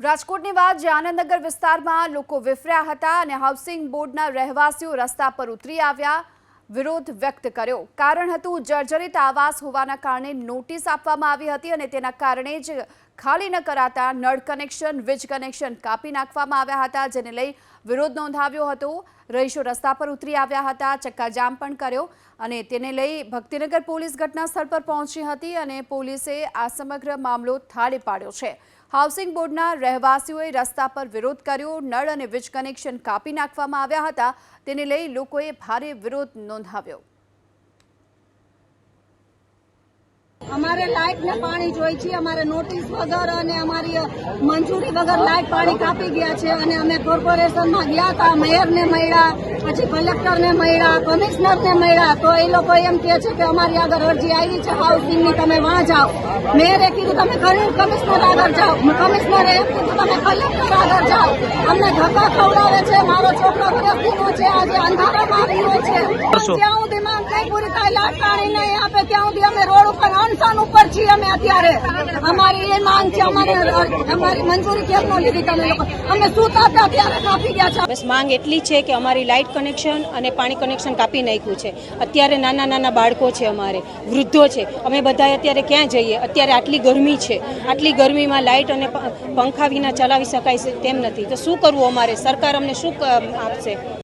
રાજકોટની વાત જે આનંદનગર વિસ્તારમાં લોકો વિફર્યા હતા અને હાઉસિંગ બોર્ડના રહેવાસીઓ રસ્તા પર ઉતરી આવ્યા, વિરોધ વ્યક્ત કર્યો। કારણ હતું જર્જરિત આવાસ હોવાના કારણે નોટિસ આપવામાં આવી હતી અને તેના કારણે જ ખાલી ન કરાતા નળ કનેક્શન, વીજ કનેક્શન કાપી નાખવામાં આવ્યા હતા, જેને લઈ વિરોધ નોંધાવ્યો હતો। રહીશો રસ્તા પર ઉતરી આવ્યા હતા, ચક્કાજામ પણ કર્યો અને તેને લઈ ભક્તિનગર પોલીસ ઘટના સ્થળ પર પહોંચી હતી અને પોલીસે આ સમગ્ર મામલો થાળે પાડ્યો છે। હાઉસિંગ બોર્ડના રહેવાસીઓએ રસ્તા પર વિરોધ કર્યો, નળ અને વીજ કનેક્શન કાપી નાખવામાં આવ્યા હતા, તેને લઈ લોકોએ ભારે વિરોધ નોંધાવ્યો। અમારે લાઇટ ને પાણી જોઈએ છે, અમારે નોટિસ વગર અને અમારી મંજૂરી વગર લાઇટ પાણી કાપી ગયા છે અને અમે કોર્પોરેશનમાં ગયા હતા, મેયરને મળ્યા, પછી કલેક્ટરને મળ્યા, કમિશનરને મળ્યા, તો એ લોકો એમ કહે છે કે અમારી આગળ અરજી આવી છે હાઉસિંગની, તમે વાં જાઓ। મેયરે કીધું તમે કમિશનર આગળ જાઓ, કમિશનરે એમ કીધું તમે કલેક્ટર આગળ જાઓ। અમને ધક્કા ખવડાવે છે, મારો છોકરો વર્ષનો છે, આજે અંધારામાં રહ્યો છે। જ્યાં સુધી માંગ નહીં પૂરી થાય, લાઇટ પાણી નહીં આપે ત્યાં સુધી અમે રોડ ઉપર અનશન ઉપર છીએ। અમે અત્યારે અમારી એ માંગ છે, અમારી મંજૂરી કેમ ન લીધી તમે લોકો? અમે સૂતા હતા ત્યારે કાપી ગયા છે। બસ માંગ એટલી છે કે અમારી લાઇટ કનેક્શન અને પાણી કનેક્શન કાપી નાખ્યું છે। અત્યારે નાના નાના બાળકો છે, અમારે વૃદ્ધો છે, અમે બધા અત્યારે ક્યાં જઈએ? અત્યારે આટલી ગરમી છે, આટલી ગરમીમાં લાઇટ અને પંખા વિના ચલાવી શકાય તેમ નથી, તો શું કરવું? અમારે સરકાર અમને શું આપશે?